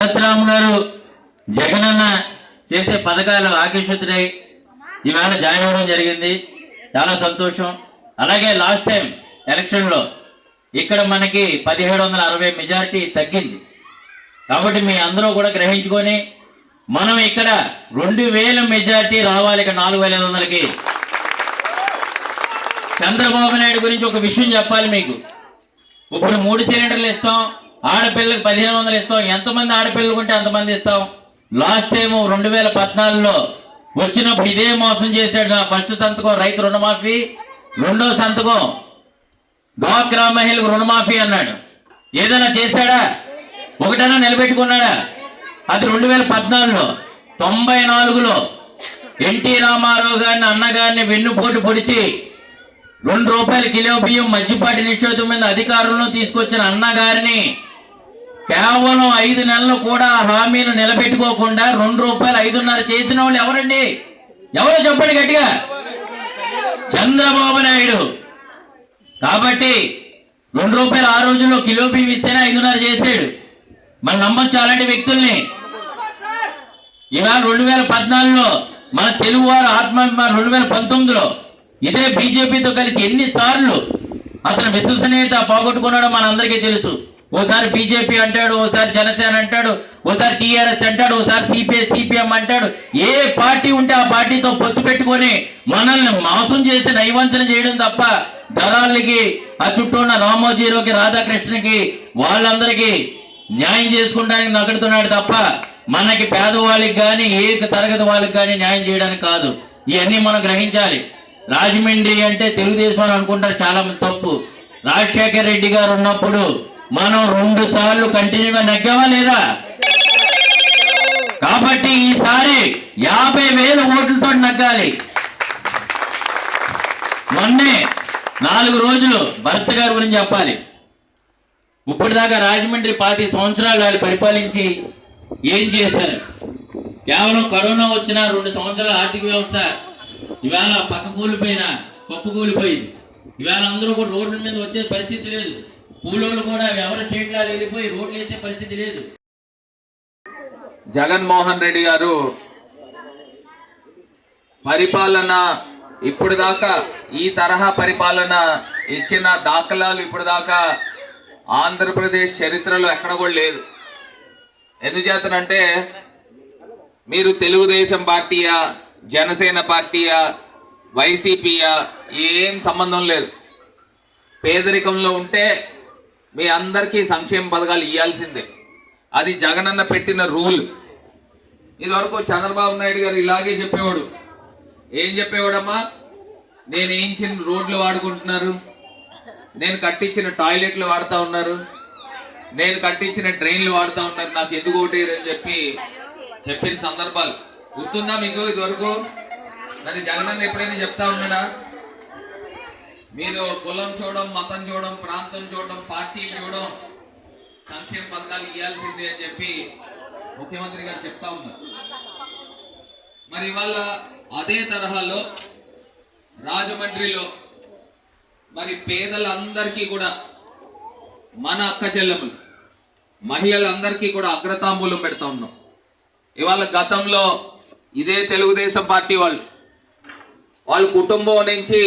భరతరామ్ గారు జగనన్న చేసే పథకాలు ఆకర్షితులై ఈవేళ జాయిన్ అవ్వడం జరిగింది. చాలా సంతోషం. అలాగే లాస్ట్ టైం ఎలక్షన్లో ఇక్కడ మనకి 1760 మెజారిటీ తగ్గింది. కాబట్టి మీ అందరూ కూడా గ్రహించుకొని మనం ఇక్కడ 2000 మెజారిటీ రావాలి. ఇక్కడ 4500కి. చంద్రబాబు నాయుడు గురించి ఒక విషయం చెప్పాలి మీకు. ఇప్పుడు 3 సిలిండర్లు ఇస్తాం, ఆడపిల్లలకు 1500 ఇస్తాం. ఎంతమంది ఆడపిల్లలు ఉంటే అంతమంది ఇస్తాం. లాస్ట్ టైం 2014లో వచ్చినప్పుడు ఇదే మోసం చేశాడు. నా ఫస్ట్ సంతకం రైతు రుణమాఫీ, రెండో సంతకం డ్వాక్రా మహిళలకు రుణమాఫీ అన్నాడు. ఏదైనా చేశాడా? ఒకటైనా నిలబెట్టుకున్నాడా? అది 2014లో. 94లో ఎన్టీ రామారావు గారిని అన్నగారిని వెన్నుపోటు పొడిచి 2 రూపాయల కిలో బియ్యం మధ్యపాటి నిషేధం మీద అధికారంలో తీసుకొచ్చిన అన్నగారిని కేవలం 5 నెలలు కూడా హామీని నిలబెట్టుకోకుండా 2 రూపాయలు 5.5 చేసిన వాళ్ళు ఎవరండి? ఎవరో చెప్పండి గట్టిగా. చంద్రబాబు నాయుడు. కాబట్టి 2 రూపాయలు ఆ రోజుల్లో కిలో బియ్యం ఇస్తేనే 5.5 చేశాడు. మనం నమ్మొచ్చు అలాంటి వ్యక్తుల్ని. ఇవాళ 2014లో మన తెలుగువారు ఆత్మాభిమానం 2019లో ఇదే బీజేపీతో కలిసి ఎన్నిసార్లు అతను విశ్వసనీయత పోగొట్టుకున్నాడో మనందరికీ తెలుసు. ఓసారి బీజేపీ అంటాడు, ఓసారి జనసేన అంటాడు, ఓసారి టీఆర్ఎస్ అంటాడు, ఓసారి సిపిఎం అంటాడు. ఏ పార్టీ ఉంటే ఆ పార్టీతో పొత్తు పెట్టుకొని మనల్ని మోసం చేసి నైవంచన చేయడం తప్ప దళాలకి ఆ చుట్టూ ఉన్న రామోజీరావుకి రాధాకృష్ణకి వాళ్ళందరికీ న్యాయం చేసుకుంటానికి నగడుతున్నాడు తప్ప మనకి పేదవాళ్ళకి కానీ ఏ తరగతి వాళ్ళకి కానీ న్యాయం చేయడానికి కాదు. ఇవన్నీ మనం గ్రహించాలి. రాజమండ్రి అంటే తెలుగుదేశం అని అనుకుంటారు చాలా మంది. తప్పు. రాజశేఖర్ రెడ్డి గారు ఉన్నప్పుడు మనం 2 సార్లు కంటిన్యూగా నెగ్గామా లేదా? కాబట్టి ఈసారి 50,000 ఓట్లతో నగ్గాలి. మొన్నే 4 రోజులు భర్త గారి గురించి చెప్పాలి. ఇప్పటిదాకా రాజమండ్రి 25 సంవత్సరాలు వాళ్ళు పరిపాలించి ఏం చేశారు? కేవలం కరోనా వచ్చిన 2 సంవత్సరాల ఆర్థిక వ్యవస్థ ఇవాళ పక్క కూలిపోయినా పప్పు కూలిపోయింది. ఇవాళ అందరూ కూడా రోడ్ల మీద వచ్చే పరిస్థితి లేదు. కూలోళ్ళు కూడా ఎవరి చేట్లా వెళ్ళిపోయి రోడ్లు వేసే పరిస్థితి లేదు. జగన్మోహన్ రెడ్డి గారు పరిపాలన ఇప్పుడు దాకా ఈ తరహా పరిపాలన ఇచ్చిన దాఖలాలు ఇప్పుడు దాకా ఆంధ్రప్రదేశ్ చరిత్రలో ఎక్కడ కూడా లేదు. ఎందుచేతనంటే మీరు తెలుగుదేశం పార్టీయా, జనసేన పార్టీయా, వైసీపీయా ఏం సంబంధం లేదు. పేదరికంలో ఉంటే మీ అందరికీ సంక్షేమ పథకాలు ఇవ్వాల్సిందే. అది జగనన్న పెట్టిన రూల్. ఇదివరకు చంద్రబాబు నాయుడు గారు ఇలాగే చెప్పేవాడు. ఏం చెప్పేవాడమ్మా? నేను వేయించిన రోడ్లు వాడుకుంటున్నారు, నేను కట్టించిన టాయిలెట్లు వాడుతూ ఉన్నారు, నేను కట్టించిన ట్రైన్లు వాడుతూ ఉన్నారు, నాకు ఎందుకు ఓటేయరని చెప్పిన సందర్భాలు గుర్తుందా మీకు? ఇదివరకు మరి జగనన్న ఎప్పుడైనా చెప్తా ఉన్నాడా? మీరు కులం చూడడం, మతం చూడడం, ప్రాంతం చూడడం, పార్టీలు చూడడం, సంక్షేమ పథకాలు ఇవ్వాల్సిందే అని చెప్పి ముఖ్యమంత్రి గారు చెప్తా ఉన్నారు. మరి ఇవాళ అదే తరహాలో రాజమండ్రిలో మరి పేదలందరికీ కూడా మన అక్క చెల్లెములు మహిళలందరికీ కూడా అగ్రతాంబూలం పెడతా ఉన్నాం. ఇవాళ గతంలో ఇదే తెలుగుదేశం పార్టీ వాళ్ళ కుటుంబం నుంచి